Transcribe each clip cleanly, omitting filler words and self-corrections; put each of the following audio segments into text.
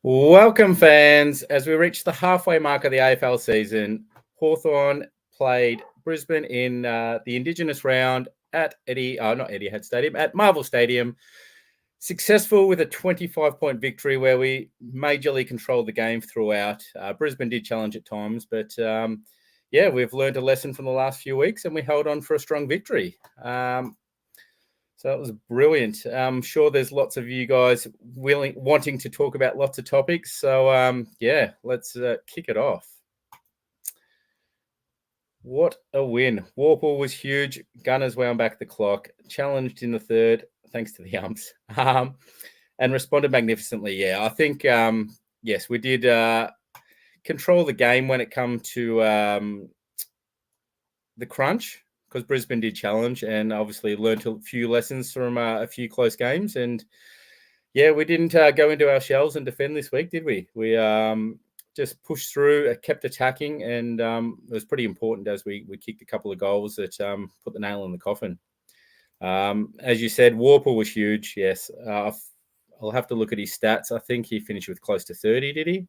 Welcome, fans. As we reach the halfway mark of the AFL season, Hawthorn played Brisbane in the Indigenous round at at Marvel Stadium. Successful with a 25-point victory where we majorly controlled the game throughout. Brisbane did challenge at times, but we've learned a lesson from the last few weeks and we held on for a strong victory. So it was brilliant. I'm sure there's lots of you guys wanting to talk about lots of topics. So, let's kick it off. What a win. Warple was huge. Gunners wound back the clock. Challenged in the third, thanks to the umps, and responded magnificently. Yeah, I think, yes, we did control the game when it come to the crunch, because Brisbane did challenge and obviously learned a few lessons from a few close games. And yeah, we didn't go into our shells and defend this week, did we? We just pushed through, kept attacking, and it was pretty important as we kicked a couple of goals that put the nail in the coffin. As you said, Warple was huge. Yes, I'll have to look at his stats. I think he finished with close to 30, did he?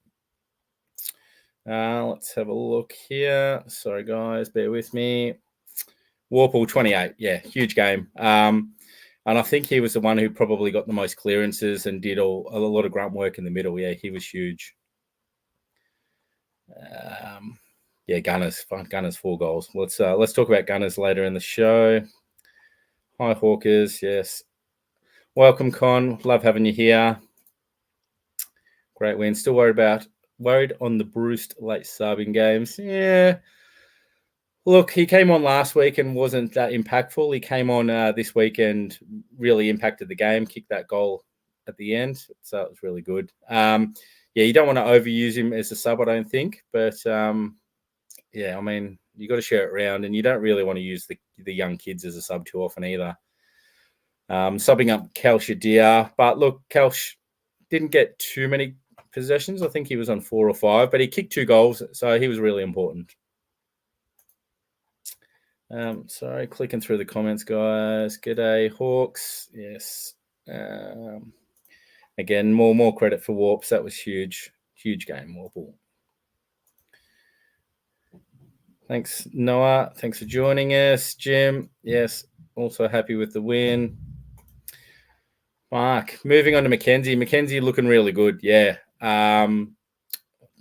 Let's have a look here. Sorry, guys, bear with me. Warple 28, yeah, huge game. And I think he was the one who probably got the most clearances and did a lot of grunt work in the middle. Yeah, he was huge. Gunners 4 goals. Let's talk about Gunners later in the show. Hi, Hawkers. Yes, welcome, Con. Love having you here. Great win. Still worried on the Bruce late subbing games. Yeah. Look, he came on last week and wasn't that impactful. He came on this week and really impacted the game, kicked that goal at the end. So it was really good. You don't want to overuse him as a sub, I don't think. But, I mean, you got to share it around, and you don't really want to use the young kids as a sub too often either. Subbing up Kelsh Adir. But look, Kelsh didn't get too many possessions. I think he was on 4 or 5, but he kicked 2 goals, so he was really important. Sorry, clicking through the comments, guys. G'day, Hawks. Yes. Again, more credit for Warps. That was huge. Huge game, Warple. Thanks, Noah. Thanks for joining us. Jim, yes, also happy with the win. Mark, moving on to Mackenzie. Mackenzie looking really good, yeah. Don't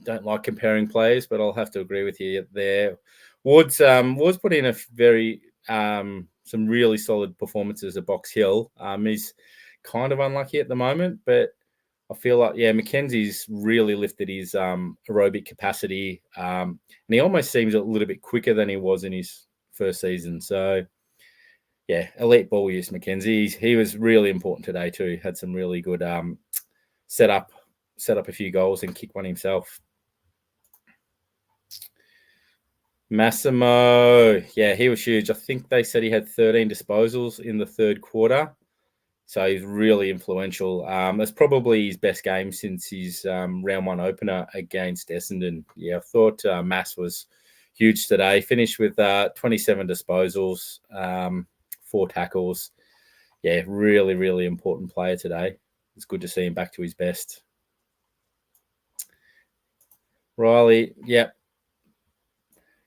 like comparing players, but I'll have to agree with you there. Ward's put in a very some really solid performances at Box Hill. He's kind of unlucky at the moment, but I feel like Mackenzie's really lifted his aerobic capacity, and he almost seems a little bit quicker than he was in his first season. So yeah, elite ball use, Mackenzie. He was really important today too. Had some really good set up a few goals and kick one himself. Massimo, yeah, he was huge. I think they said he had 13 disposals in the third quarter. So he's really influential. That's probably his best game since his round 1 opener against Essendon. Yeah, I thought Mass was huge today. Finished with 27 disposals, 4 tackles. Yeah, really, really important player today. It's good to see him back to his best. Riley, yep.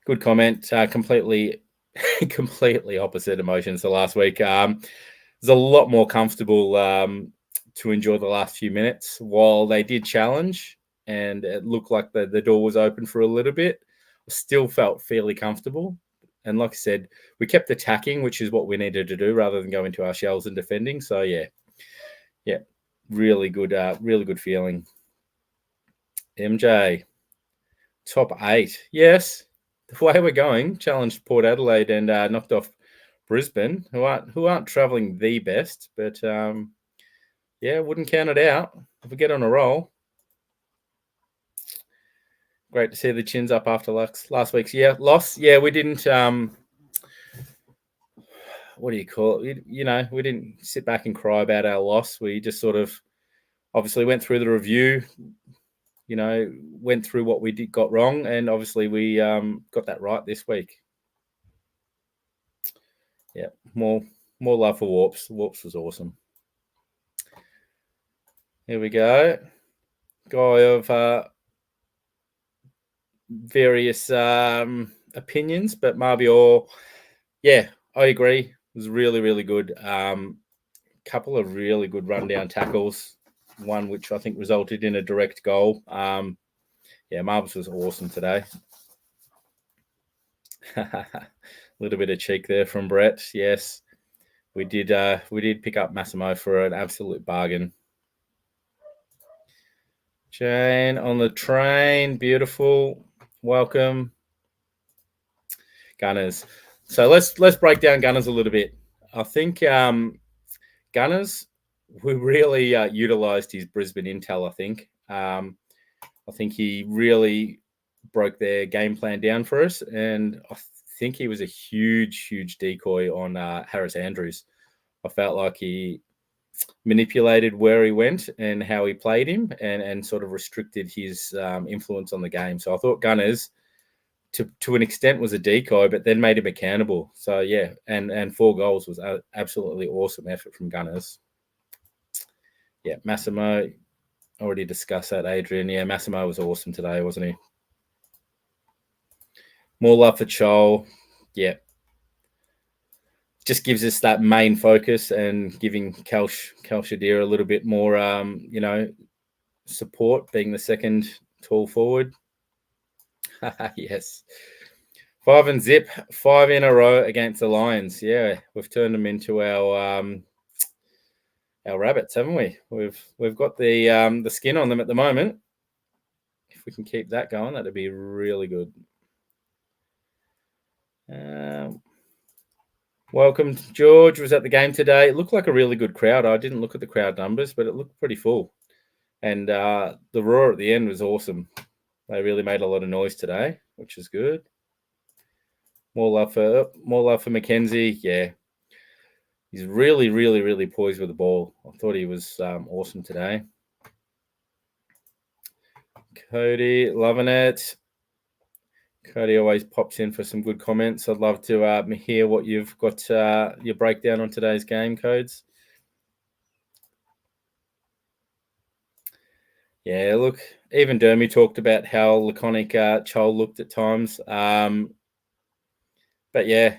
Good comment. Completely opposite emotions to last week. Was a lot more comfortable to enjoy the last few minutes while they did challenge, and it looked like the door was open for a little bit. I still felt fairly comfortable. And like I said, we kept attacking, which is what we needed to do rather than go into our shells and defending. So yeah, really good feeling. MJ, top 8. Yes, the way we're going, challenged Port Adelaide and knocked off Brisbane, who aren't travelling the best, but wouldn't count it out if we get on a roll. Great to see the chins up after last week's loss. Yeah, we didn't. What do you call it? We didn't sit back and cry about our loss. We just sort of obviously went through the review. Went through what we got wrong, and obviously we got that right this week. Yeah, more love for Warps. Warps was awesome. Here we go. guy of various opinions, but Marbior, yeah, I agree. It was really, really good. Couple of really good rundown tackles. One which I think resulted in a direct goal. Yeah, Marbles was awesome today. A little bit of cheek there from Brett. Yes, we did pick up Massimo for an absolute bargain. Jane on the train, beautiful. Welcome, Gunners. So let's break down Gunners a little bit. I think Gunners, we really utilised his Brisbane intel. I think he really broke their game plan down for us, and I think he was a huge decoy on Harris Andrews. I felt like he manipulated where he went and how he played him, and sort of restricted his influence on the game. So I thought Gunners, to an extent, was a decoy, but then made him accountable. So yeah, and 4 goals was an absolutely awesome effort from Gunners. Yeah, Massimo, already discussed that, Adrian. Yeah, Massimo was awesome today, wasn't he? More love for Chol. Yeah. Just gives us that main focus and giving Cal Shadir a little bit more, support, being the second tall forward. Yes. 5 and zip, 5 in a row against the Lions. Yeah, we've turned them into our rabbits, haven't we? We've got the skin on them at the moment. If we can keep that going, that'd be really good. Welcome, George. Was at the game today. It looked like a really good crowd. I didn't look at the crowd numbers, but it looked pretty full. And the roar at the end was awesome. They really made a lot of noise today, which is good. More love for Mackenzie. Yeah, he's really poised with the ball. I thought he was awesome today. Cody, loving it. Cody always pops in for some good comments. I'd love to hear what you've got, your breakdown on today's game, Codes. Yeah, look, even Dermy talked about how laconic Chol looked at times. But yeah,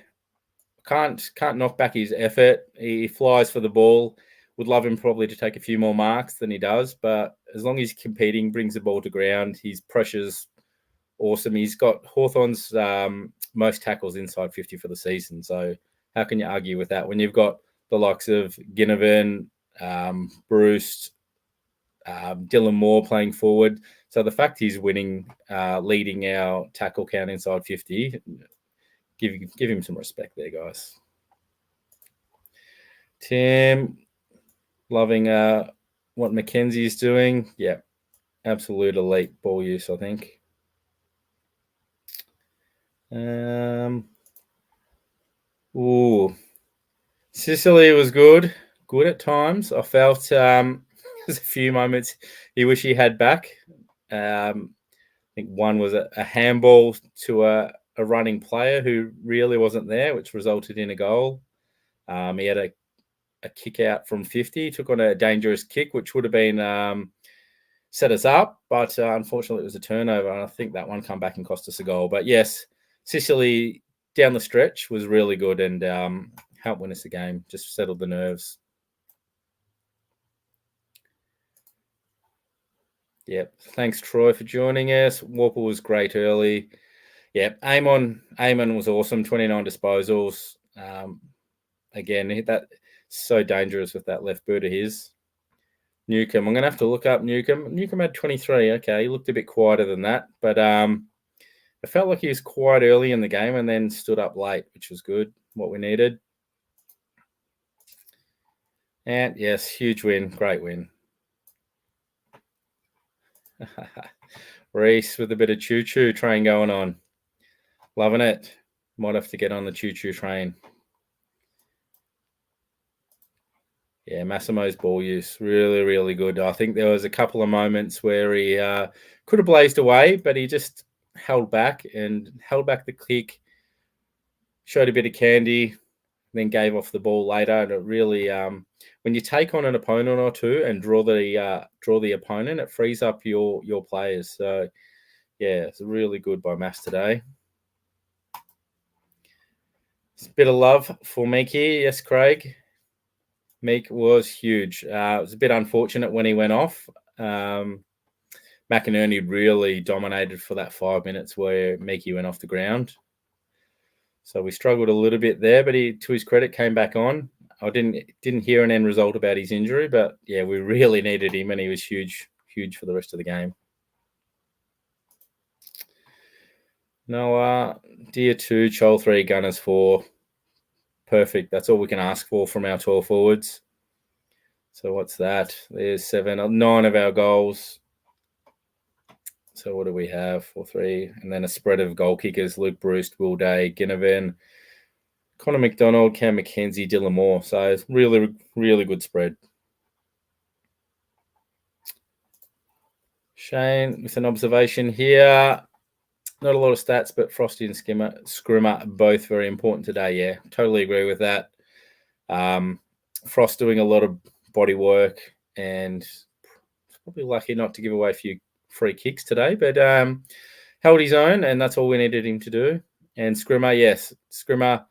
can't knock back his effort. He flies for the ball. Would love him probably to take a few more marks than he does, but as long as he's competing, brings the ball to ground, his pressure's awesome. He's got Hawthorn's most tackles inside 50 for the season. So how can you argue with that when you've got the likes of Ginnivan, Bruce, Dylan Moore playing forward? So the fact he's winning, leading our tackle count inside 50, give him some respect there, guys. Tim, loving what Mackenzie's doing. Yeah, absolute elite ball use, I think. Sicily was good at times. I felt there's a few moments he wish he had back. I think one was a handball to a running player who really wasn't there, which resulted in a goal. He had a kick out from 50, took on a dangerous kick, which would have been set us up, but unfortunately it was a turnover, and I think that one come back and cost us a goal. But yes, Sicily down the stretch was really good and helped win us the game, just settled the nerves. Yep. Thanks, Troy, for joining us. Warple was great early. Yep. Amon was awesome. 29 disposals. Again, that so dangerous with that left boot of his. Newcomb. I'm going to have to look up Newcomb. Newcomb had 23. Okay, he looked a bit quieter than that, but it felt like he was quiet early in the game and then stood up late, which was good, what we needed. And yes, huge win, great win. Reese with a bit of choo-choo train going on. Loving it. Might have to get on the choo-choo train. Yeah, Massimo's ball use, really good. I think there was a couple of moments where he could have blazed away, but he just held back the kick, showed a bit of candy, then gave off the ball later. And it really, when you take on an opponent or two and draw the opponent, it frees up your players. So yeah, it's really good by Mass today. It's a bit of love for Meek here. Yes, Craig. Meek was huge. It was a bit unfortunate when he went off. McInerney really dominated for that 5 minutes where Meekie went off the ground. So we struggled a little bit there, but he, to his credit, came back on. I didn't hear an end result about his injury, but yeah, we really needed him, and he was huge for the rest of the game. Noah, Deer 2, Chol 3, Gunners 4. Perfect. That's all we can ask for from our 12 forwards. So what's that? There's 9 of our goals. So what do we have? 4-3. And then a spread of goal kickers: Luke Bruce, Will Day, Ginnivan, Connor McDonald, Cam McKenzie, Dylan Moore. So it's really, really good spread. Shane with an observation here. Not a lot of stats, but Frosty and Scrimmer both very important today. Yeah, totally agree with that. Frost doing a lot of body work, and probably lucky not to give away a few free kicks today, but held his own, and that's all we needed him to do. And Scrimmer, yes, Scrimmer,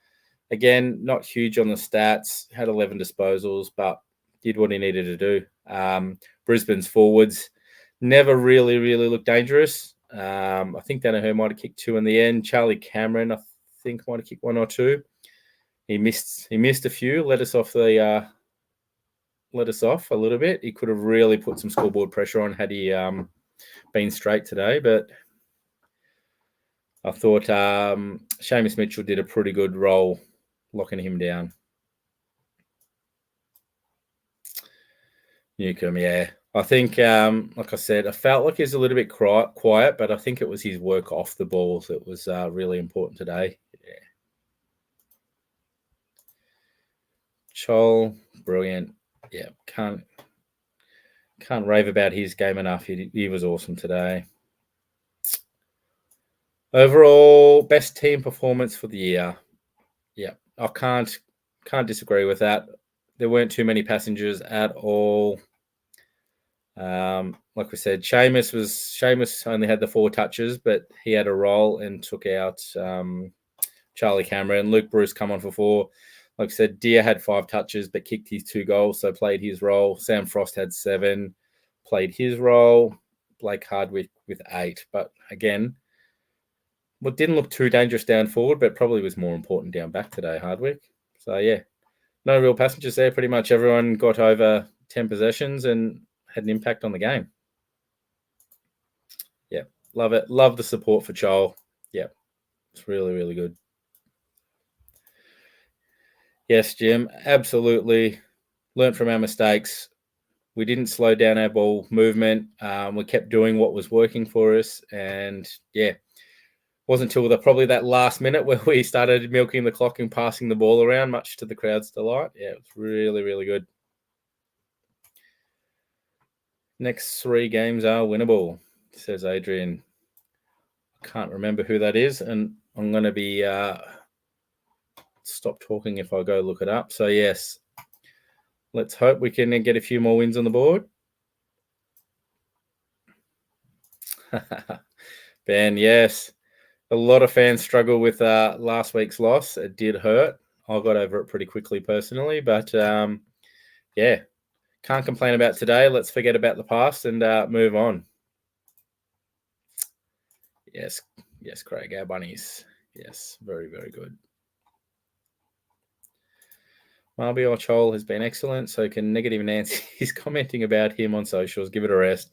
again, not huge on the stats, had 11 disposals, but did what he needed to do. Brisbane's forwards never really looked dangerous. I think Danaher might have kicked 2 in the end. Charlie Cameron, I think, might have kicked 1 or 2. He missed a few, let us off a little bit. He could have really put some scoreboard pressure on had he been straight today, but I thought Seamus Mitchell did a pretty good role locking him down. Newcomb, yeah. I think, like I said, I felt like he was a little bit quiet, but I think it was his work off the ball that was really important today. Yeah. Chol, brilliant. Yeah, can't rave about his game enough. He was awesome today. Overall, best team performance for the year. Yeah, I can't disagree with that. There weren't too many passengers at all. Like we said, Seamus only had the 4 touches, but he had a role and took out Charlie Cameron. Luke Bruce come on for 4. Like I said, Deer had 5 touches, but kicked his 2 goals, so played his role. Sam Frost had 7, played his role. Blake Hardwick with 8. But again, what didn't look too dangerous down forward, but probably was more important down back today, Hardwick. So yeah, no real passengers there. Pretty much everyone got over 10 possessions and had an impact on the game. Yeah, love it. Love the support for Chol. Yeah, it's really good. Yes, Jim, absolutely. Learned from our mistakes. We didn't slow down our ball movement. We kept doing what was working for us. And yeah, wasn't until probably that last minute where we started milking the clock and passing the ball around, much to the crowd's delight. Yeah, it was really good. Next 3 games are winnable, says Adrian. I can't remember who that is, and I'm going to be stop talking if I go look it up. So yes, let's hope we can get a few more wins on the board. Ben, yes. A lot of fans struggle with last week's loss. It did hurt. I got over it pretty quickly personally, but yeah, can't complain about today. Let's forget about the past and move on. Yes, Craig, our bunnies. Yes, very good. Marby Chol has been excellent, so can Negative Nancy. He's commenting about him on socials. Give it a rest.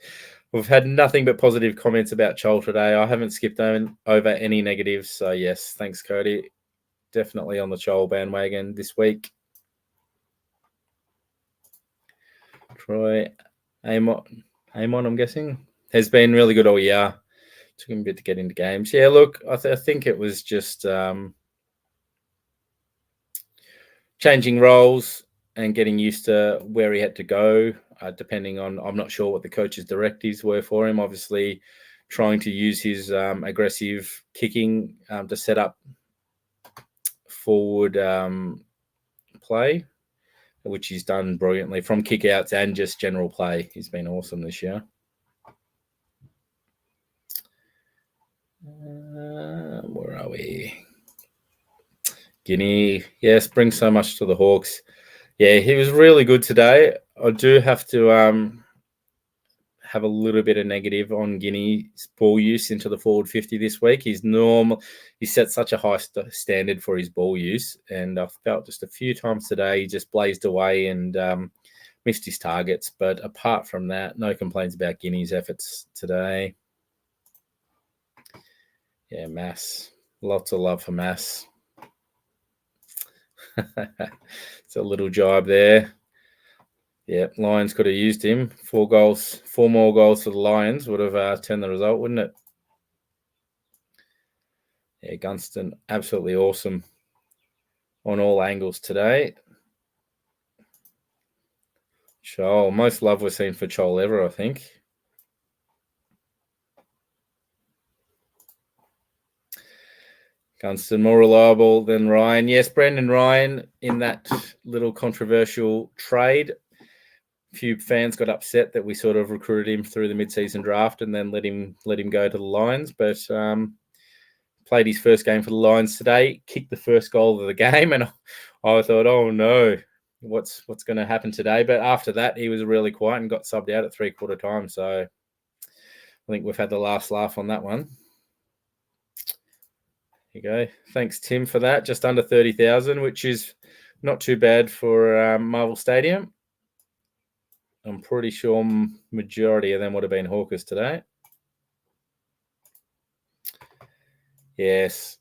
We've had nothing but positive comments about Chol today. I haven't skipped over any negatives. So, yes, thanks, Cody. Definitely on the Chol bandwagon this week. Troy Amon, I'm guessing, has been really good all year. Took him a bit to get into games. Yeah, look, I think it was just changing roles and getting used to where he had to go, depending on, I'm not sure what the coach's directives were for him. Obviously, trying to use his aggressive kicking to set up forward play, which he's done brilliantly from kick-outs and just general play. He's been awesome this year. Where are we? Guinea, yes, brings so much to the Hawks. Yeah, he was really good today. I do have to have a little bit of negative on Guinea's ball use into the forward 50 this week. He set such a high standard for his ball use, and I felt just a few times today he just blazed away and missed his targets. But apart from that, no complaints about Guinea's efforts today. Yeah, Mass. Lots of love for Mass. It's a little jibe there. Yeah, Lions could have used him. 4 goals, 4 more goals for the Lions would have turned the result, wouldn't it? Yeah, Gunston, absolutely awesome on all angles today. Chol, most love we've seen for Chol ever, I think. Gunston more reliable than Ryan. Yes, Brendan Ryan in that little controversial trade. A few fans got upset that we sort of recruited him through the mid-season draft and then let him go to the Lions. But played his first game for the Lions today, kicked the first goal of the game, and I thought, oh no, what's going to happen today? But after that, he was really quiet and got subbed out at 3/4 time. So I think we've had the last laugh on that one. Here you go. Thanks, Tim, for that. Just under 30,000, which is not too bad for Marvel Stadium. I'm pretty sure majority of them would have been Hawkers today. Yes,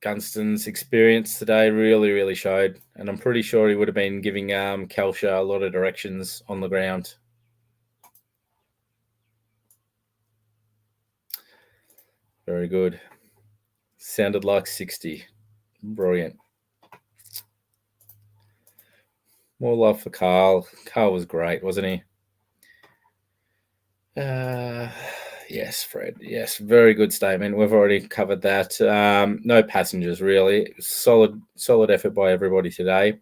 Gunston's experience today really, really showed. And I'm pretty sure he would have been giving Kelsha a lot of directions on the ground. Very good. Sounded like 60. Brilliant. More love for Carl. Carl was great, wasn't he? Yes, Fred. Yes, very good statement. We've already covered that. No passengers, really. Solid effort by everybody today.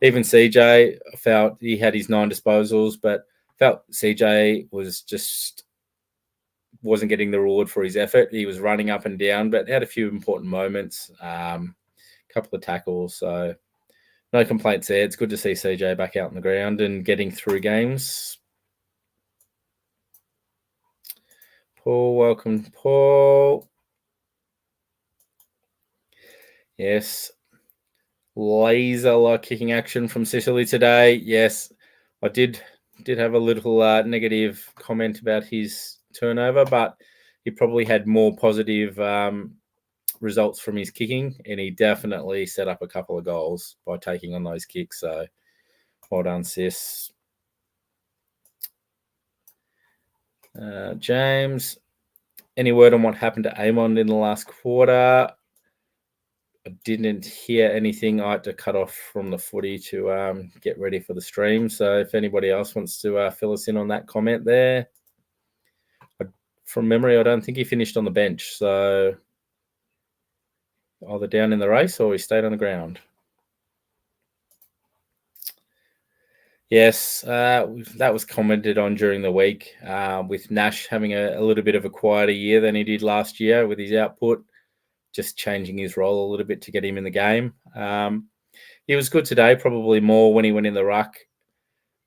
Even CJ, felt he had his 9 disposals, but felt CJ wasn't getting the reward for his effort. He was running up and down, but had a few important moments, a couple of tackles. So no complaints there. It's good to see CJ back out on the ground and getting through games. Paul, welcome, Paul. Yes. Laser-like kicking action from Sicily today. Yes, I did have a little negative comment about his turnover, but he probably had more positive results from his kicking, and he definitely set up a couple of goals by taking on those kicks. So well done, Sis. James, any word on what happened to Amon in the last quarter? I didn't hear anything. I had to cut off from the footy to get ready for the stream. So if anybody else wants to fill us in on that comment there. From memory, I don't think he finished on the bench. So either down in the race or he stayed on the ground. Yes, that was commented on during the week with Nash having a little bit of a quieter year than he did last year with his output, just changing his role a little bit to get him in the game. He was good today, probably more when he went in the ruck.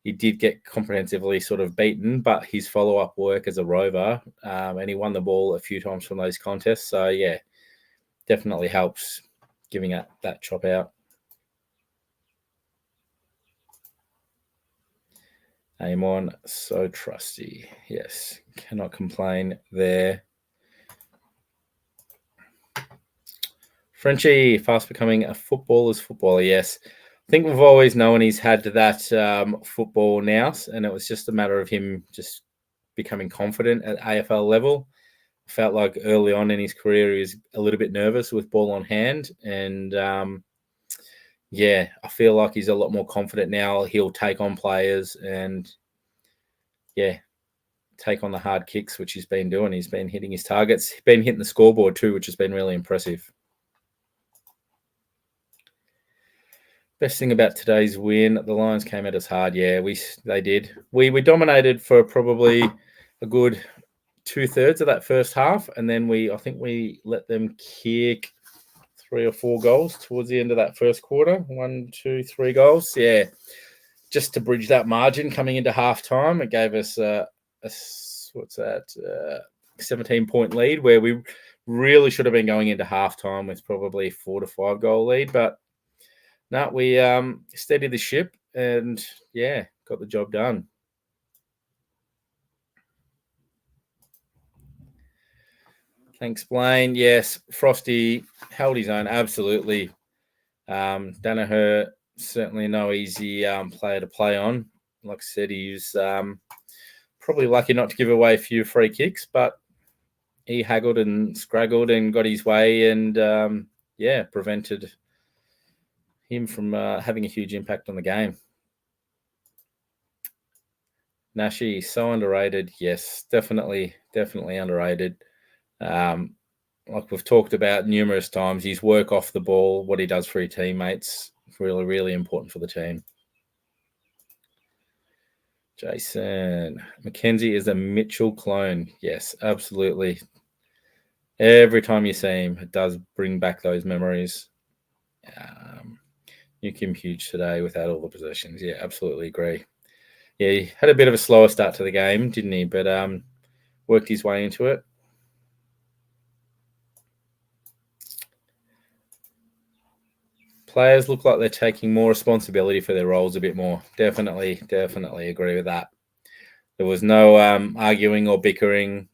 He did get comprehensively sort of beaten, but his follow-up work as a rover, and he won the ball a few times from those contests. So, yeah, definitely helps giving that chop out. Amon, so trusty. Yes, cannot complain there. Frenchie, fast becoming a footballer's footballer. Yes, I think we've always known he's had that football nous, and it was just a matter of him just becoming confident at AFL level. Felt like early on in his career he was a little bit nervous with ball on hand, and yeah, I feel like he's a lot more confident now. He'll take on players and, yeah, take on the hard kicks, which he's been doing. He's been hitting his targets. He's been hitting the scoreboard too, which has been really impressive. Best thing about today's win, the Lions came at us hard. Yeah, they did. We dominated for probably a good 2/3 of that first half, and then I think we let them kick 3 or 4 goals towards the end of that first quarter. 1, 2, 3 goals. Yeah, just to bridge that margin coming into halftime, it gave us a 17-point lead where we really should have been going into halftime with probably a 4 to 5 goal lead, but no, we steadied the ship and, yeah, got the job done. Thanks, Blaine. Yes, Frosty held his own, absolutely. Danaher, certainly no easy player to play on. Like I said, he's probably lucky not to give away a few free kicks, but he haggled and scraggled and got his way and, prevented him from having a huge impact on the game. Nashi, so underrated. Yes, definitely underrated. Like we've talked about numerous times, his work off the ball, what he does for his teammates, really, really important for the team. Jason, Mackenzie is a Mitchell clone. Yes, absolutely. Every time you see him, it does bring back those memories. Newcomb huge today without all the possessions. Yeah, absolutely agree. Yeah, he had a bit of a slower start to the game, didn't he? But worked his way into it. Players look like they're taking more responsibility for their roles a bit more. Definitely agree with that. There was no arguing or bickering.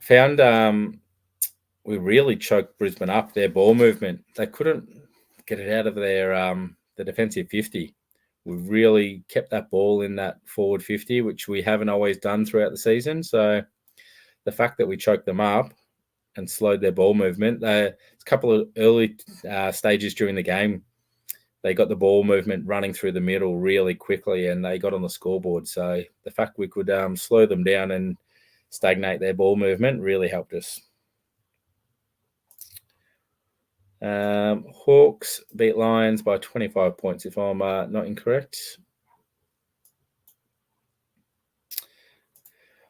Found we really choked Brisbane up, their ball movement. They couldn't get it out of their the defensive 50. We really kept that ball in that forward 50, which we haven't always done throughout the season. So the fact that we choked them up and slowed their ball movement, a couple of early stages during the game, they got the ball movement running through the middle really quickly and they got on the scoreboard. So the fact we could slow them down and stagnate their ball movement really helped us. Hawks beat Lions by 25 points, if I'm not incorrect.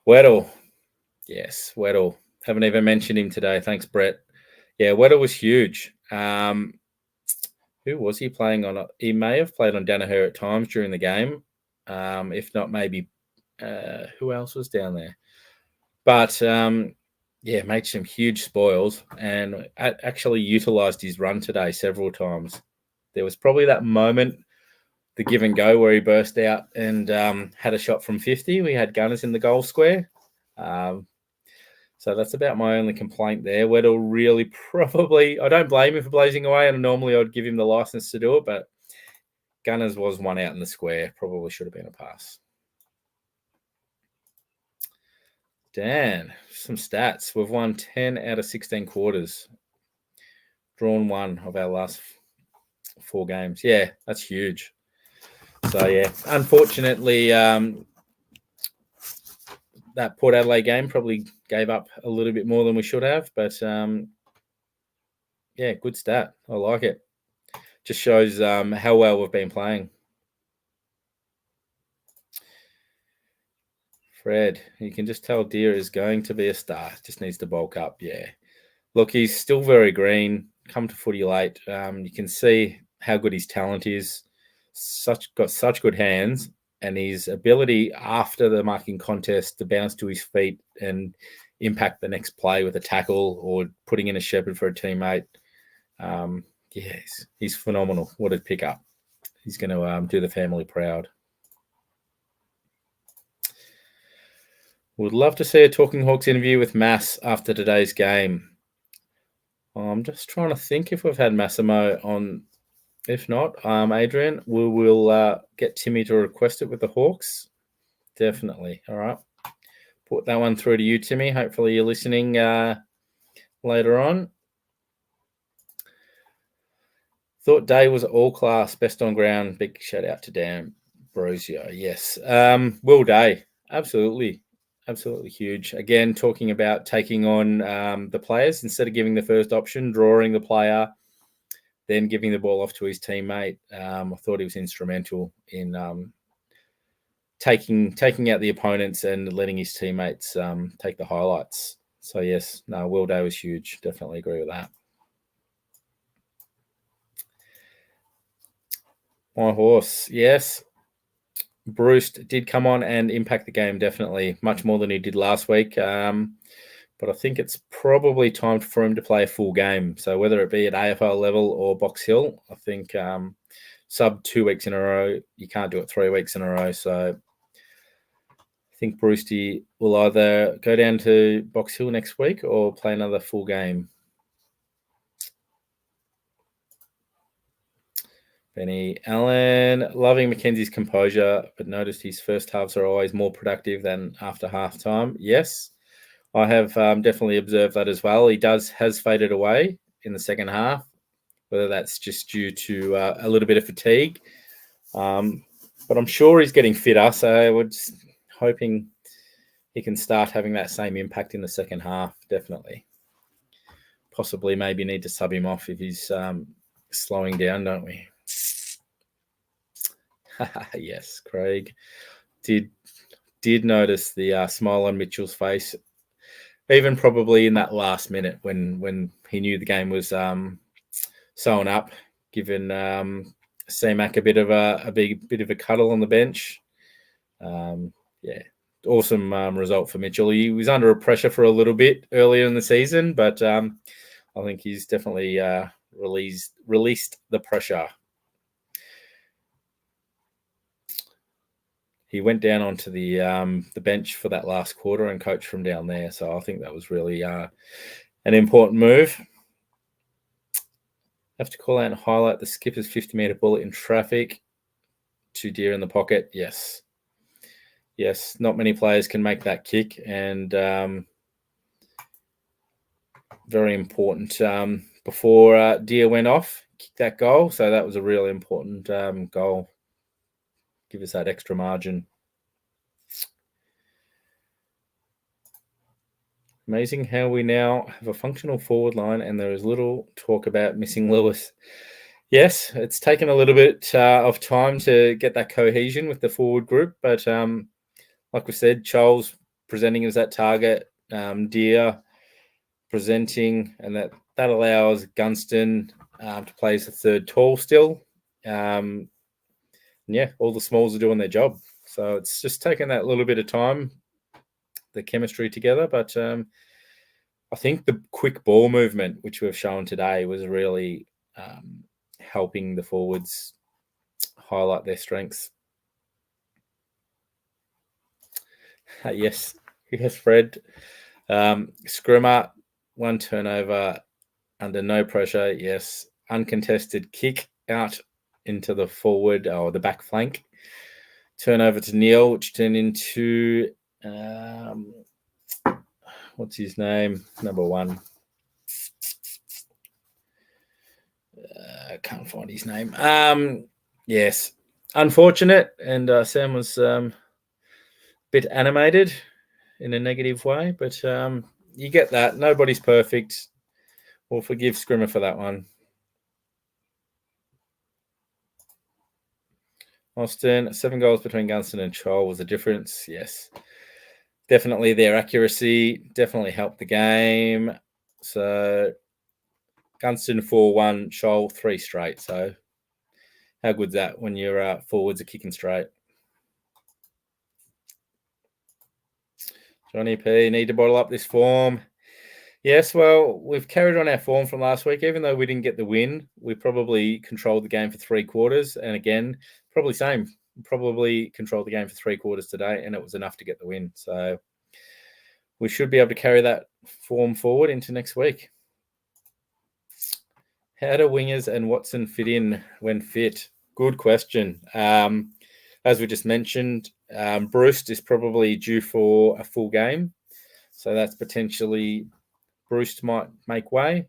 Weddle. Yes, Weddle. Haven't even mentioned him today. Thanks, Brett. Yeah, Weddle was huge. Who was he playing on? He may have played on Danaher at times during the game. If not, maybe who else was down there? But made some huge spoils and actually utilised his run today several times. There was probably that moment, the give and go, where he burst out and had a shot from 50. We had gunners in the goal square. So that's about my only complaint there. Weddle really probably, I don't blame him for blazing away, and normally I'd give him the license to do it, but Gunners was one out in the square. Probably should have been a pass. Dan, some stats. We've won 10 out of 16 quarters. Drawn 1 of our last 4 games. Yeah, that's huge. So, yeah, unfortunately, that Port Adelaide game probably gave up a little bit more than we should have. But, good stat. I like it. Just shows how well we've been playing. Fred, you can just tell Deer is going to be a star. Just needs to bulk up. Yeah. Look, he's still very green. Come to footy late. You can see how good his talent is. Got such good hands, and his ability after the marking contest to bounce to his feet and impact the next play with a tackle or putting in a shepherd for a teammate. He's phenomenal. What a pickup. He's going to do the family proud. Would love to see a Talking Hawks interview with Mass after today's game. I'm just trying to think if we've had Massimo on. If not, Adrian, we will get Timmy to request it with the Hawks. Definitely. All right. Put that one through to you, Timmy. Hopefully you're listening later on. Thought Day was all class, best on ground. Big shout out to Dan Brosio. Yes. Will Day. Absolutely. Absolutely huge. Again, talking about taking on the players instead of giving the first option, drawing the player, then giving the ball off to his teammate. I thought he was instrumental in taking out the opponents and letting his teammates take the highlights. So yes, no, Will Day was huge. Definitely agree with that. My horse, yes. Bruce did come on and impact the game, definitely, much more than he did last week. But I think it's probably time for him to play a full game. So whether it be at AFL level or Box Hill, I think sub 2 weeks in a row, you can't do it 3 weeks in a row. So I think Brewsty will either go down to Box Hill next week or play another full game. Benny Allen, loving Mackenzie's composure, but noticed his first halves are always more productive than after halftime. Yes, I have definitely observed that as well. He has faded away in the second half, whether that's just due to a little bit of fatigue. But I'm sure he's getting fitter, so we're just hoping he can start having that same impact in the second half, definitely. Possibly maybe need to sub him off if he's slowing down, don't we? Yes, Craig did notice the smile on Mitchell's face, even probably in that last minute when he knew the game was sewn up, giving C-Mac a bit of a cuddle on the bench. Yeah, awesome result for Mitchell. He was under pressure for a little bit earlier in the season, but I think he's definitely released the pressure. He went down onto the bench for that last quarter and coached from down there. So I think that was really an important move. Have to call out and highlight the skipper's 50-metre bullet in traffic. 2 deer in the pocket. Yes. Yes, not many players can make that kick, and very important. Before Deer went off, kicked that goal. So that was a really important goal. Give us that extra margin. Amazing how we now have a functional forward line and there is little talk about missing Lewis. Yes, it's taken a little bit of time to get that cohesion with the forward group, but like we said, Charles presenting as that target, Deer presenting, and that allows Gunston to play as a third tall still. Yeah, all the smalls are doing their job. So it's just taken that little bit of time, the chemistry together. But I think the quick ball movement, which we've shown today, was really helping the forwards highlight their strengths. Yes, Fred. Scrimmer, 1 turnover under no pressure. Yes, uncontested kick out into the forward or the back flank. Turnover to Neil, which turned into what's his name? Number 1. I can't find his name. Yes, unfortunate, and Sam was a bit animated in a negative way, but you get that. Nobody's perfect. We'll forgive Scrimmer for that one. Austin, 7 goals between Gunston and Chol was the difference. Yes, definitely their accuracy definitely helped the game. So Gunston 4-1, Chol 3 straight. So how good's that when your forwards are kicking straight? Johnny P, need to bottle up this form. Yes, well, we've carried on our form from last week. Even though we didn't get the win, we probably controlled the game for 3 quarters. And again, probably same. Probably controlled the game for 3 quarters today, and it was enough to get the win. So we should be able to carry that form forward into next week. How do Wingers and Watson fit in when fit? Good question. As we just mentioned, Bruce is probably due for a full game. So that's potentially Bruce might make way.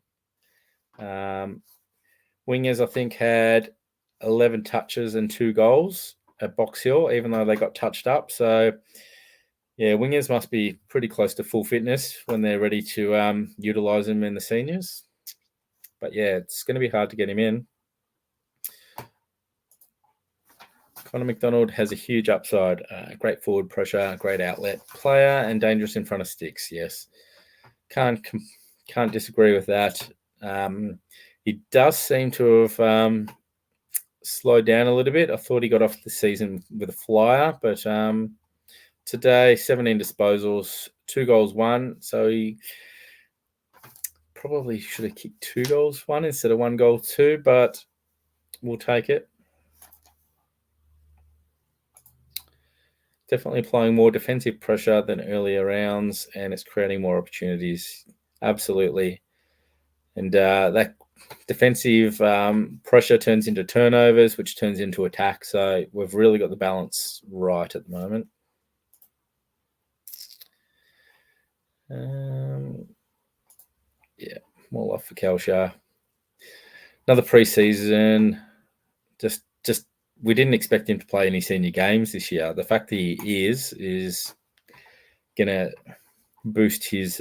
Wingers, I think, had 11 touches and 2 goals at Box Hill, even though they got touched up. So Yeah, wingers must be pretty close to full fitness when they're ready to utilise them in the seniors. But yeah, it's going to be hard to get him in. Connor McDonald has a huge upside. Great forward pressure, great outlet player, and dangerous in front of sticks. Yes, can't disagree with that. He does seem to have slowed down a little bit. I thought he got off the season with a flyer, but today 17 disposals, 2 goals, 1. So he probably should have kicked 2 goals, 1 instead of 1 goal, 2, but we'll take it. Definitely applying more defensive pressure than earlier rounds, and it's creating more opportunities. Absolutely. And that defensive pressure turns into turnovers, which turns into attack. So we've really got the balance right at the moment. Yeah, more love for Kelshire. Another pre-season. Just we didn't expect him to play any senior games this year. The fact that he is going to boost his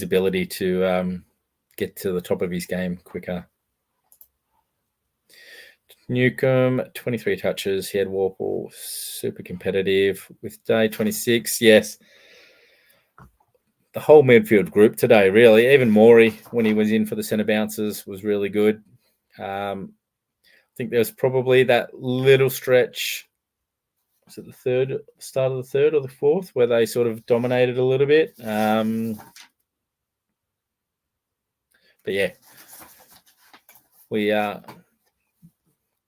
ability to get to the top of his game quicker. Newcomb, 23 touches. He had Warple, super competitive with Day, 26. Yes. The whole midfield group today, really. Even Morey, when he was in for the centre bounces, was really good. I think there was probably that little stretch, was it the start of the third or the fourth, where they sort of dominated a little bit. But yeah, we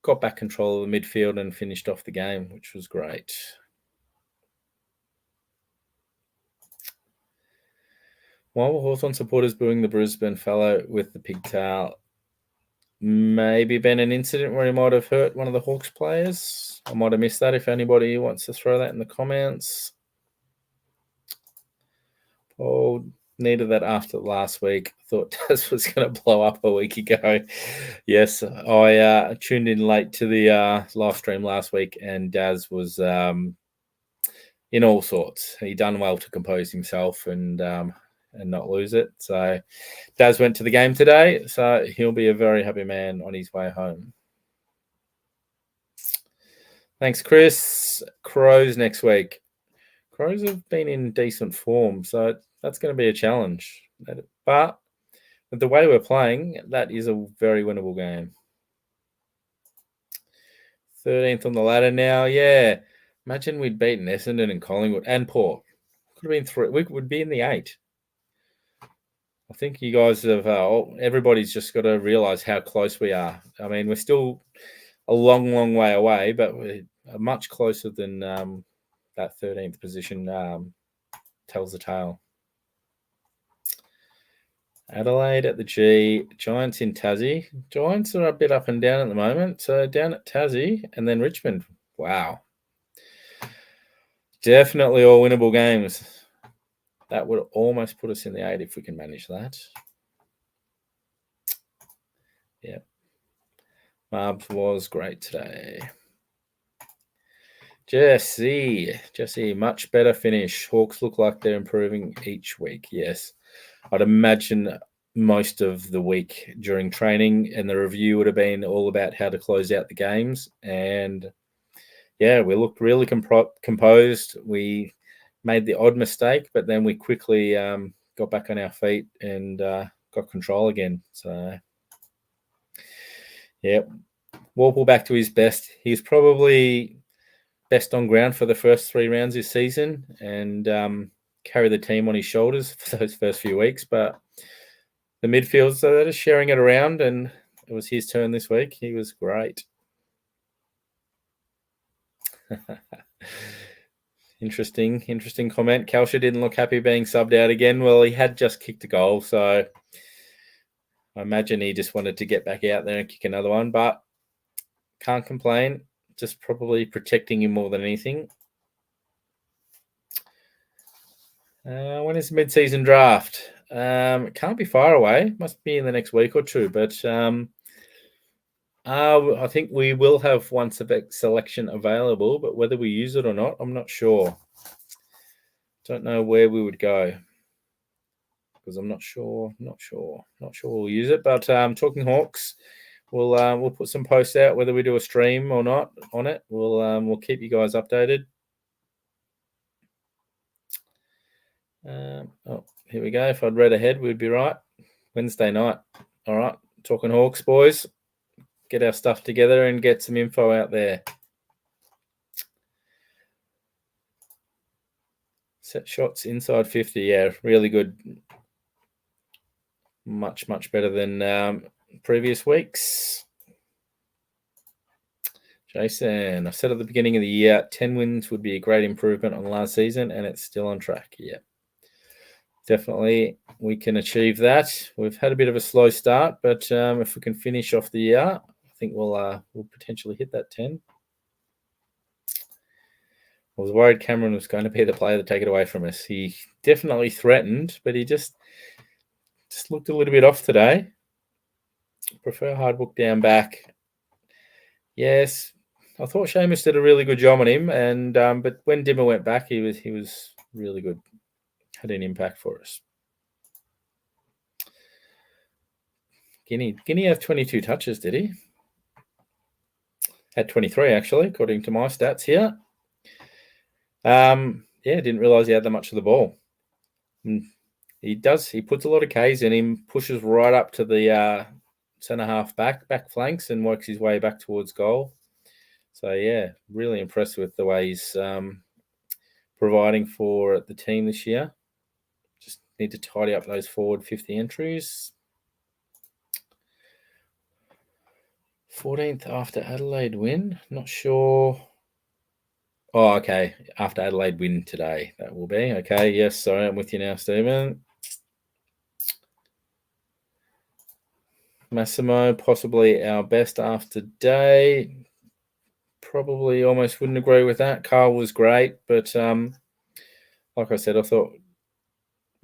got back control of the midfield and finished off the game, which was great. While Hawthorn supporters booing the Brisbane fellow with the pigtail, maybe been an incident where he might have hurt one of the Hawks players. I might have missed that. If anybody wants to throw that in the comments. Paul needed that after last week. Thought Daz was going to blow up a week ago. Yes, I tuned in late to the live stream last week, and Daz was in all sorts. He done well to compose himself and not lose it. So Daz went to the game today, so he'll be a very happy man on his way home. Thanks, Chris. Crows next week. Crows have been in decent form, so that's going to be a challenge. But with the way we're playing, that is a very winnable game. 13th on the ladder now. Yeah. Imagine we'd beaten Essendon and Collingwood and Port. Could have been 3. We would be in the 8. I think you guys have, everybody's just got to realise how close we are. I mean, we're still a long, long way away, but we're much closer than that 13th position tells the tale. Adelaide at the G, Giants in Tassie. Giants are a bit up and down at the moment. So down at Tassie and then Richmond. Wow. Definitely all winnable games. That would almost put us in the 8 if we can manage that. Yeah. Marbs was great today. Jesse, much better finish. Hawks look like they're improving each week. Yes. I'd imagine most of the week during training and the review would have been all about how to close out the games. And yeah, we looked really composed. We made the odd mistake, but then we quickly got back on our feet and got control again. So yeah, Warple back to his best. He's probably best on ground for the first 3 rounds this season and carry the team on his shoulders for those first few weeks. But the midfield, so they're just sharing it around, and it was his turn this week. He was great. Interesting comment. Kalsha didn't look happy being subbed out again. Well, he had just kicked a goal, so I imagine he just wanted to get back out there and kick another one, but can't complain. Just probably protecting him more than anything. When is the mid-season draft? It can't be far away. Must be in the next week or two, but I think we will have one selection available, but whether we use it or not, I'm not sure. Don't know where we would go because I'm not sure we'll use it. But Talking Hawks, we'll put some posts out whether we do a stream or not on it. We'll keep you guys updated. Here we go. If I'd read ahead, we'd be right. Wednesday night. All right, Talking Hawks, boys. Get our stuff together and get some info out there. Set shots inside 50. Yeah, really good. Much better than previous weeks. Jason, I said at the beginning of the year, 10 wins would be a great improvement on last season, and it's still on track. Yeah, definitely we can achieve that. We've had a bit of a slow start, but if we can finish off the year, I think we'll potentially hit that 10. I was worried Cameron was going to be the player to take it away from us. He definitely threatened, but he just looked a little bit off today. Prefer Hardbook down back. Yes, I thought Seamus did a really good job on him, and but when Dimmer went back, he was really good. Had an impact for us. Guinea had 22 touches, did he? Had 23 actually, according to my stats here. Didn't realise he had that much of the ball. He does. He puts a lot of Ks in him, pushes right up to the centre half back flanks, and works his way back towards goal. So yeah, really impressed with the way he's providing for the team this year. Just need to tidy up those forward 50 entries. 14th after Adelaide win. Not sure. Oh, okay. After Adelaide win today, that will be. Okay, yes, sorry, I'm with you now, Stephen. Massimo, possibly our best after day. Probably almost wouldn't agree with that. Carl was great, but like I said, I thought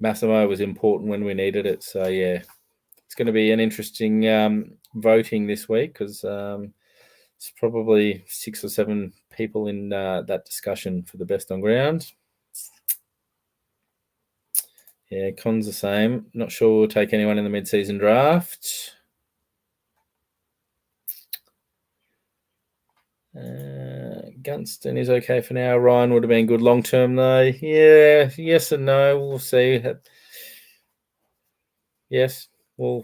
Massimo was important when we needed it. So, yeah, it's going to be an interesting voting this week because it's probably 6 or 7 people in that discussion for the best on ground. Yeah, Con's the same. Not sure we'll take anyone in the mid-season draft. Gunston is okay for now. Ryan would have been good long-term though. Yeah, yes and no. We'll see. Yes, we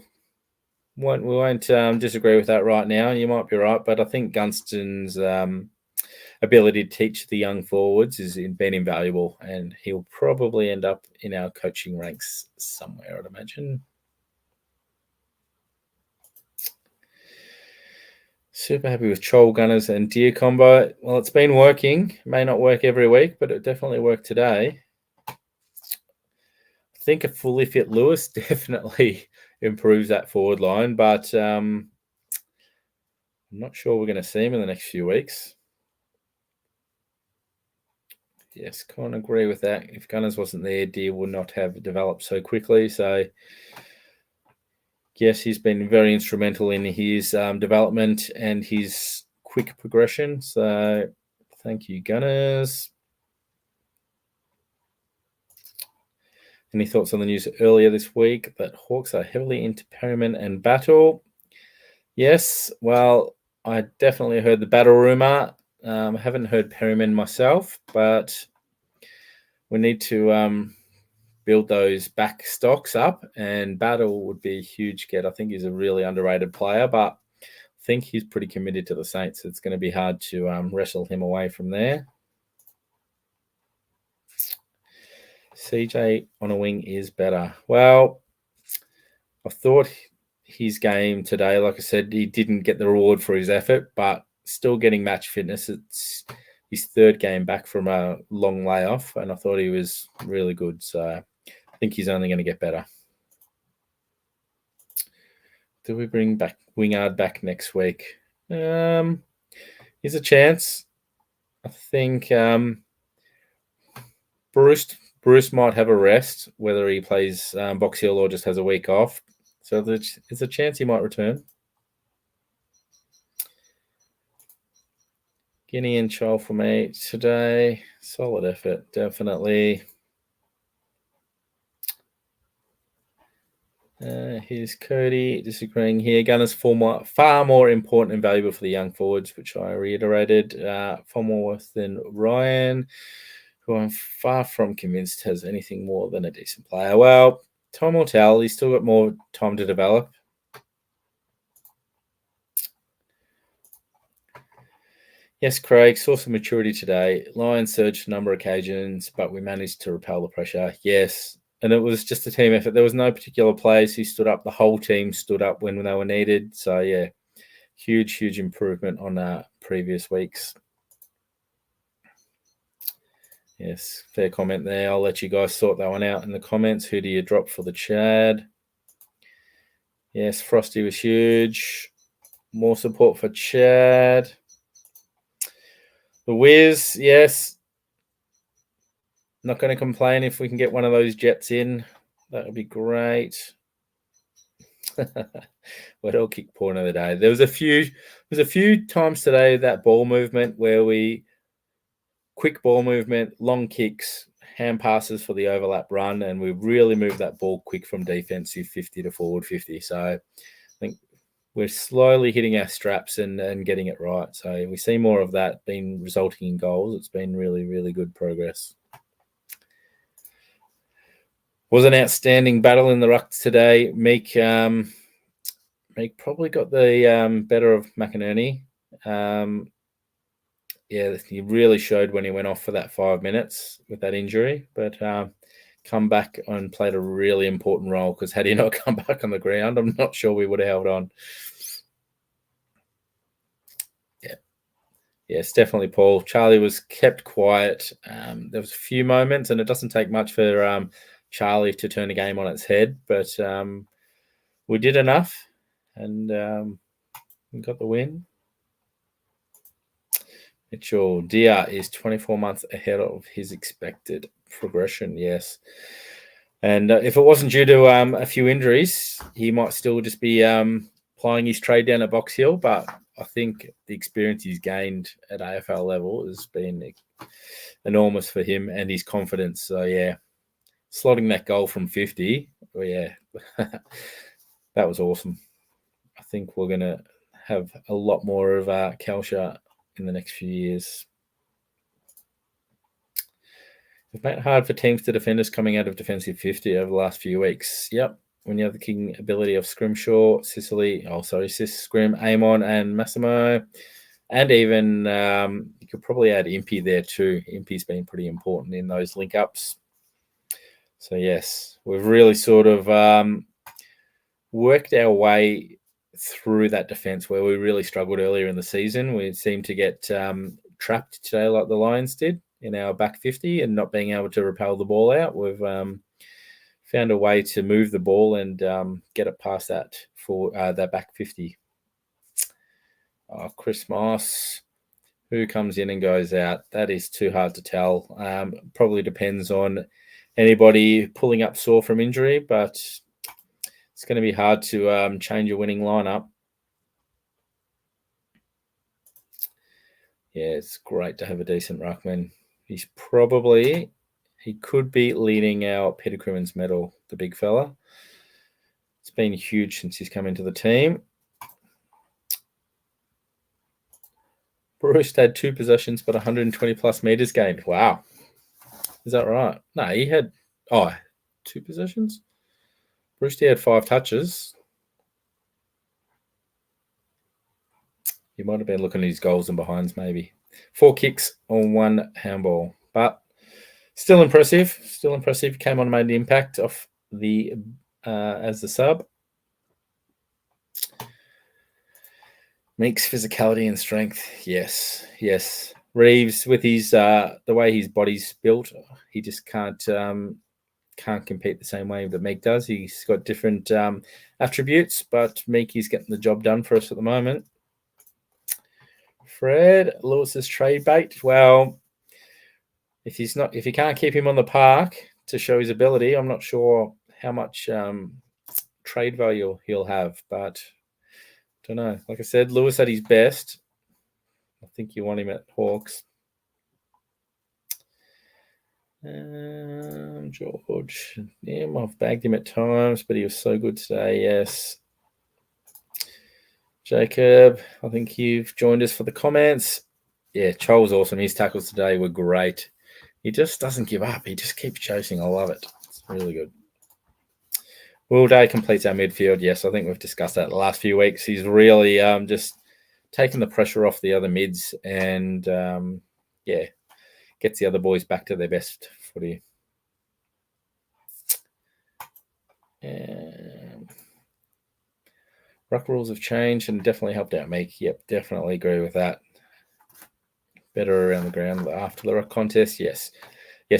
won't disagree with that right now. You might be right, but I think Gunston's ability to teach the young forwards has been invaluable, and he'll probably end up in our coaching ranks somewhere, I'd imagine. Super happy with Troll Gunners and Deer combo. Well, it's been working. May not work every week, but it definitely worked today. I think a fully fit Lewis definitely improves that forward line, but I'm not sure we're going to see him in the next few weeks. Yes, can't agree with that. If Gunners wasn't there, Deer would not have developed so quickly. So, yes, he's been very instrumental in his development and his quick progression. So, thank you, Gunners. Any thoughts on the news earlier this week that Hawks are heavily into Perryman and Battle? Yes, well, I definitely heard the Battle rumour. I haven't heard Perryman myself, but we need to build those back stocks up, and Battle would be a huge get. I think he's a really underrated player, but I think he's pretty committed to the Saints. It's going to be hard to wrestle him away from there. CJ on a wing is better. Well, I thought his game today, like I said, he didn't get the reward for his effort, but still getting match fitness. It's his 3rd game back from a long layoff, and I thought he was really good. So I think he's only going to get better. Do we bring back Wingard back next week? Here's a chance. I think Bruce might have a rest, whether he plays Box Hill or just has a week off. So there's a chance he might return. Guinea and Chol for me today. Solid effort, definitely. Here's Cody disagreeing here. Gunners far more important and valuable for the young forwards, which I reiterated. Far more worth than Ryan, who I'm far from convinced has anything more than a decent player. Well, time will tell. He's still got more time to develop. Yes, Craig, saw some maturity today. Lions surged a number of occasions, but we managed to repel the pressure. Yes, and it was just a team effort. There was no particular players who stood up. The whole team stood up when they were needed. So, yeah, huge improvement on previous weeks. Yes, fair comment there. I'll let you guys sort that one out in the comments. Who do you drop for the Chad? Yes, Frosty was huge. More support for Chad. The Wiz, yes. Not going to complain if we can get one of those jets in. That would be great. Weddell kick point of the day. There's a few times today that ball movement where we quick ball movement, long kicks, hand passes for the overlap run, and we really move that ball quick from defensive 50 to forward 50. So I think we're slowly hitting our straps and getting it right. So we see more of that being resulting in goals. It's been really good progress. Was an outstanding battle in the rucks today. Meek probably got the better of McInerney. Yeah, he really showed when he went off for that 5 minutes with that injury, but come back and played a really important role because had he not come back on the ground, I'm not sure we would have held on. Yeah. Yes, definitely, Paul. Charlie was kept quiet. There was a few moments, and it doesn't take much for Charlie to turn the game on its head, but we did enough, and we got the win. Mitchell Dia is 24 months ahead of his expected progression, yes. And if it wasn't due to a few injuries, he might still just be plying his trade down at Box Hill, but I think the experience he's gained at AFL level has been enormous for him and his confidence. So, yeah, slotting that goal from 50, well, yeah, that was awesome. I think we're going to have a lot more of Kalsha in the next few years. We've made it hard for teams to defend us coming out of defensive 50 over the last few weeks. Yep. When you have the kicking ability of Scrimshaw, Scrim, Amon, and Massimo. And even you could probably add Impey there too. Impey's been pretty important in those link ups. So, yes, we've really sort of worked our way through that defense where we really struggled earlier in the season. We seemed to get trapped today like the Lions did in our back 50 and not being able to repel the ball out. We've found a way to move the ball and get it past that for that back 50. Chris Moss, who comes in and goes out? That is too hard to tell. Probably depends on anybody pulling up sore from injury, but it's going to be hard to change a winning lineup. Yeah, it's great to have a decent ruckman. He could be leading our Peter Crimmins medal, the big fella. It's been huge since he's come into the team. Bruce had 2 possessions, but 120 plus meters gained. Wow. Is that right? No, he had 2 possessions. Bruce had 5 touches. He might have been looking at his goals and behinds, maybe. 4 kicks on 1 handball. But still impressive. Came on and made an impact off the as the sub. Meek's physicality and strength. Yes. Reeves, with his the way his body's built, he just can't compete the same way that Meek does. He's got different attributes, but Meek is getting the job done for us at the moment. Fred Lewis's trade bait. Well, if you can't keep him on the park to show his ability, I'm not sure how much trade value he'll have. But I don't know. Like I said, Lewis at his best I think you want him at Hawks. George. Yeah, I've bagged him at times, but he was so good today, yes. Jacob, I think you've joined us for the comments. Yeah, Chol was awesome. His tackles today were great. He just doesn't give up. He just keeps chasing. I love it. It's really good. Will Day completes our midfield. Yes, I think we've discussed that the last few weeks. He's really just taking the pressure off the other mids and, gets the other boys back to their best footy. Ruck rules have changed and definitely helped out Meek. Yep, definitely agree with that. Better around the ground after the ruck contest. Yes,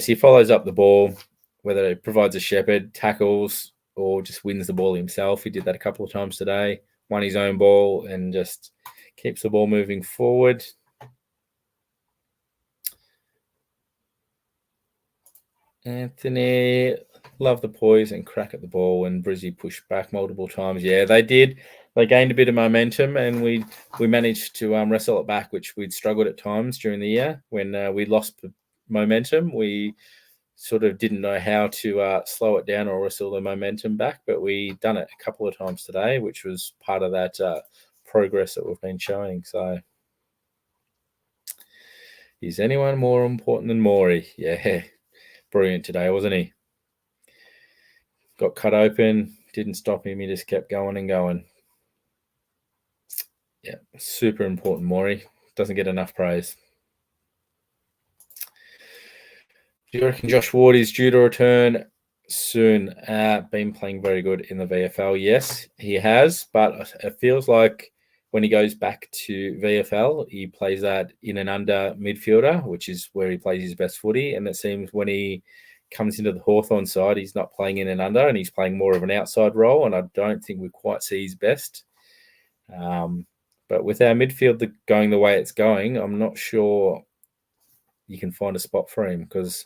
he follows up the ball, whether it provides a shepherd, tackles, or just wins the ball himself. He did that a couple of times today. Won his own ball and just keeps the ball moving forward. Anthony, love the poise and crack at the ball, and Brizzy pushed back multiple times. Yeah, they did. They gained a bit of momentum, and we managed to wrestle it back, which we'd struggled at times during the year when we lost momentum. We sort of didn't know how to slow it down or wrestle the momentum back, but we done it a couple of times today, which was part of that progress that we've been showing. So, is anyone more important than Maury? Yeah, brilliant today, wasn't he? Got cut open, didn't stop him. He just kept going and going. Yeah, super important, Maury. Doesn't get enough praise. Do you reckon Josh Ward is due to return soon? Been playing very good in the VFL. Yes, he has, but it feels like when he goes back to VFL, he plays that in and under midfielder, which is where he plays his best footy. And it seems when he comes into the Hawthorn side, he's not playing in and under, and he's playing more of an outside role. And I don't think we quite see his best. But with our midfield going the way it's going, I'm not sure you can find a spot for him because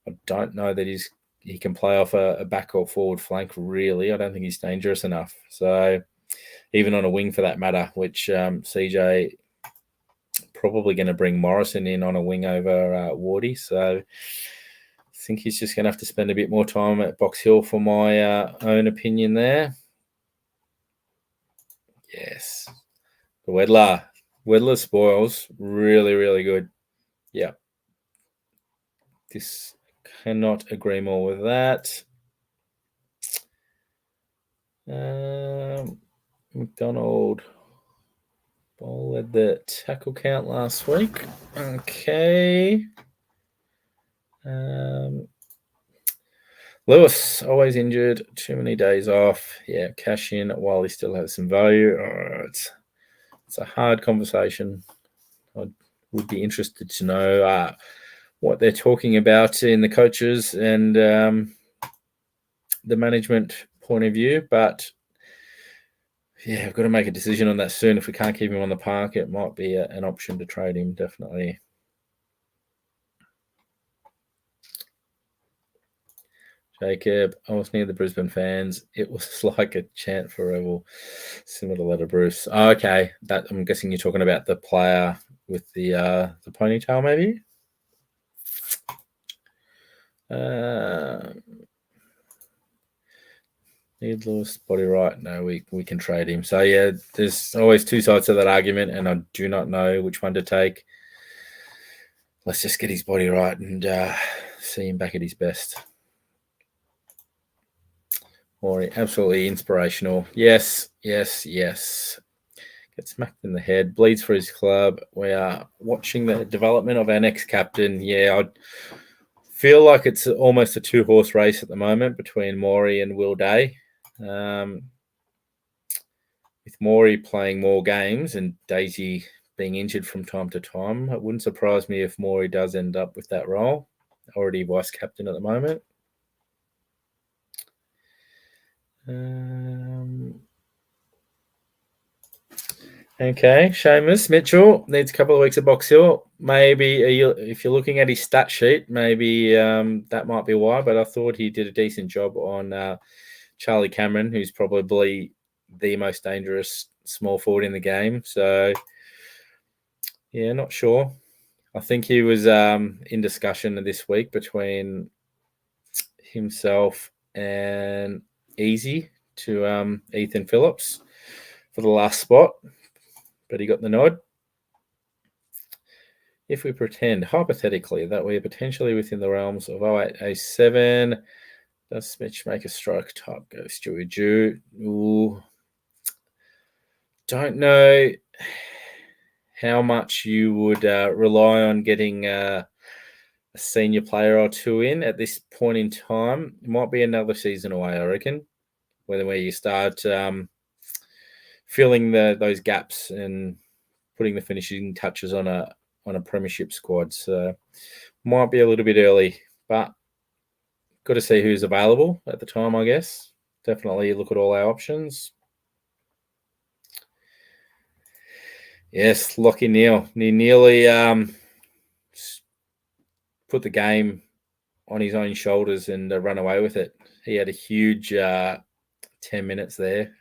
I don't know that he can play off a back or forward flank, really. I don't think he's dangerous enough. So even on a wing for that matter, which CJ probably going to bring Morrison in on a wing over Wardy. So I think he's just going to have to spend a bit more time at Box Hill for my own opinion there. Yes. The Wedler spoils. Really, really good. Yeah. This cannot agree more with that. McDonald Ball led the tackle count last week. Okay. Lewis, always injured, too many days off. Yeah, cash in while he still has some value. It's a hard conversation. I would be interested to know what they're talking about in the coaches and the management point of view. But yeah, I've got to make a decision on that soon. If we can't keep him on the park, it might be an option to trade him, definitely. Jacob, I was near the Brisbane fans. It was like a chant for Revel, similar to Letter Bruce. Oh, okay, that I'm guessing you're talking about the player with the ponytail, maybe. Need Lewis body right? No, we can trade him. So yeah, there's always two sides to that argument, and I do not know which one to take. Let's just get his body right and see him back at his best. Maury, absolutely inspirational. Yes. Gets smacked in the head, bleeds for his club. We are watching the development of our next captain. Yeah, I feel like it's almost a two-horse race at the moment between Maury and Will Day. With Maury playing more games and Daisy being injured from time to time, it wouldn't surprise me if Maury does end up with that role. Already vice captain at the moment. Okay, Seamus Mitchell needs a couple of weeks of Box Hill. Maybe if you're looking at his stat sheet, maybe that might be why. But I thought he did a decent job on Charlie Cameron, who's probably the most dangerous small forward in the game. So Yeah, not sure. I think he was in discussion this week between himself and Easy to Ethan Phillips for the last spot, but he got the nod. If we pretend, hypothetically, that we're potentially within the realms of 08A7, does Smitch make a strike type go Stewie Jew? Ooh. Don't know how much you would rely on getting a senior player or two in at this point in time. It might be another season away, I reckon, where you start filling those gaps and putting the finishing touches on a premiership squad. So might be a little bit early, but got to see who's available at the time, I guess. Definitely look at all our options. Yes, Lockie Neal. He nearly put the game on his own shoulders and run away with it. He had a huge 10 minutes there.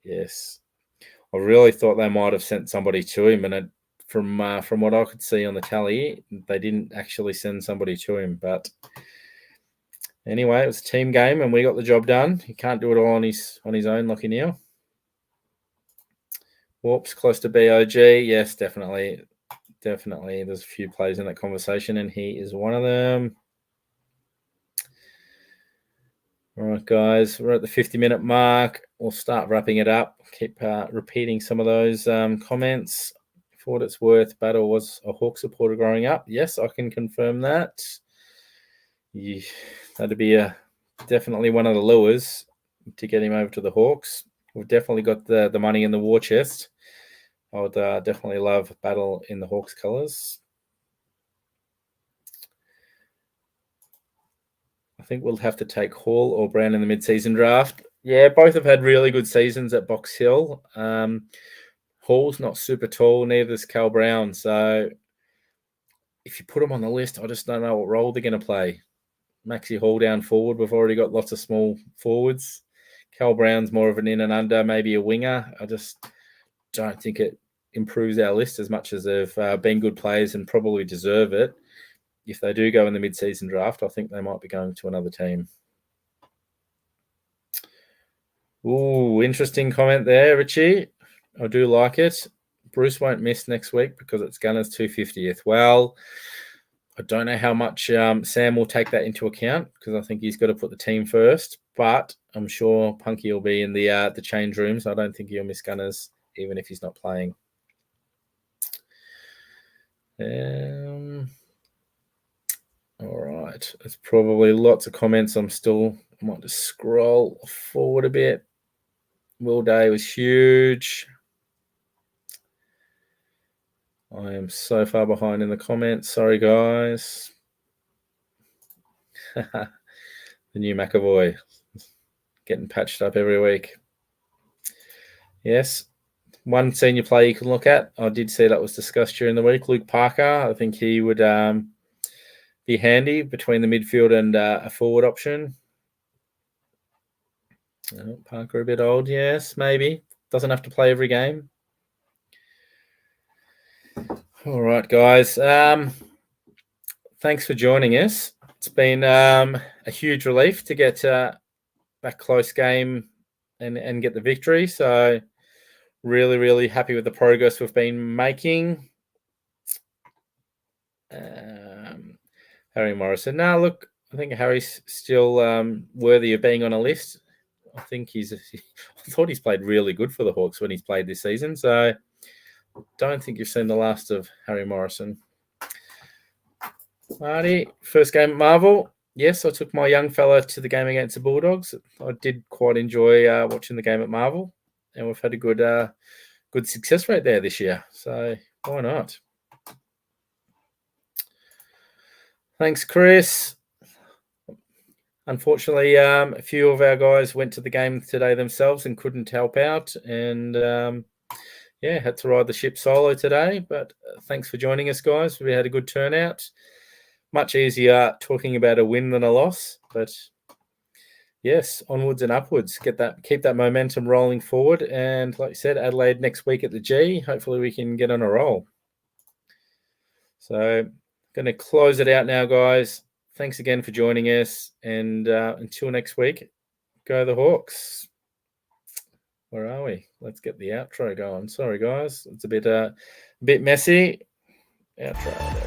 Yes. I really thought they might have sent somebody to him, and from what I could see on the tally, they didn't actually send somebody to him. But anyway, it was a team game, and we got the job done. He can't do it all on his own, Lockie Neal. Whoops, close to BOG. Yes, definitely. Definitely. There's a few players in that conversation, and he is one of them. All right, guys, we're at the 50-minute mark. We'll start wrapping it up. Keep repeating some of those comments. For what it's worth, Battle was a Hawk supporter growing up. Yes, I can confirm that. Yeah, that'd be definitely one of the lures to get him over to the Hawks. We've definitely got the money in the war chest. I would definitely love Battle in the Hawks colours. I think we'll have to take Hall or Brown in the mid-season draft. Yeah, both have had really good seasons at Box Hill. Hall's not super tall, neither is Cal Brown. So if you put them on the list, I just don't know what role they're going to play. Maxi Hall down forward. We've already got lots of small forwards. Cal Brown's more of an in and under, maybe a winger. I just don't think it improves our list as much as they've been good players and probably deserve it. If they do go in the mid-season draft, I think they might be going to another team. Ooh, interesting comment there, Richie. I do like it. Bruce won't miss next week because it's Gunner's 250th. Well, I don't know how much Sam will take that into account because I think he's got to put the team first. But I'm sure Punky will be in the change rooms. I don't think he'll miss Gunners even if he's not playing. All right. There's probably lots of comments. I might just scroll forward a bit. Will Day was huge. I am so far behind in the comments. Sorry, guys. The new McAvoy getting patched up every week. Yes. One senior player you can look at. I did see that was discussed during the week. Luke Parker. I think he would be handy between the midfield and a forward option. Parker a bit old, yes, maybe. Doesn't have to play every game. All right, guys. Thanks for joining us. It's been a huge relief to get that close game and get the victory. So really, really happy with the progress we've been making. Harry Morrison. No, look, I think Harry's still worthy of being on a list. I think I thought he's played really good for the Hawks when he's played this season. So don't think you've seen the last of Harry Morrison. Marty, first game at Marvel. Yes, I took my young fella to the game against the Bulldogs. I did quite enjoy watching the game at Marvel, and we've had a good success rate there this year. So why not? Thanks, Chris. Unfortunately, a few of our guys went to the game today themselves and couldn't help out, and had to ride the ship solo today. But thanks for joining us, guys. We had a good turnout. Much easier talking about a win than a loss, but yes, onwards and upwards. Keep that momentum rolling forward. And like you said, Adelaide next week at the G. Hopefully we can get on a roll. So going to close it out now, guys. Thanks again for joining us. And until next week, go the Hawks. Where are we? Let's get the outro going. Sorry, guys. It's a bit messy. Outro.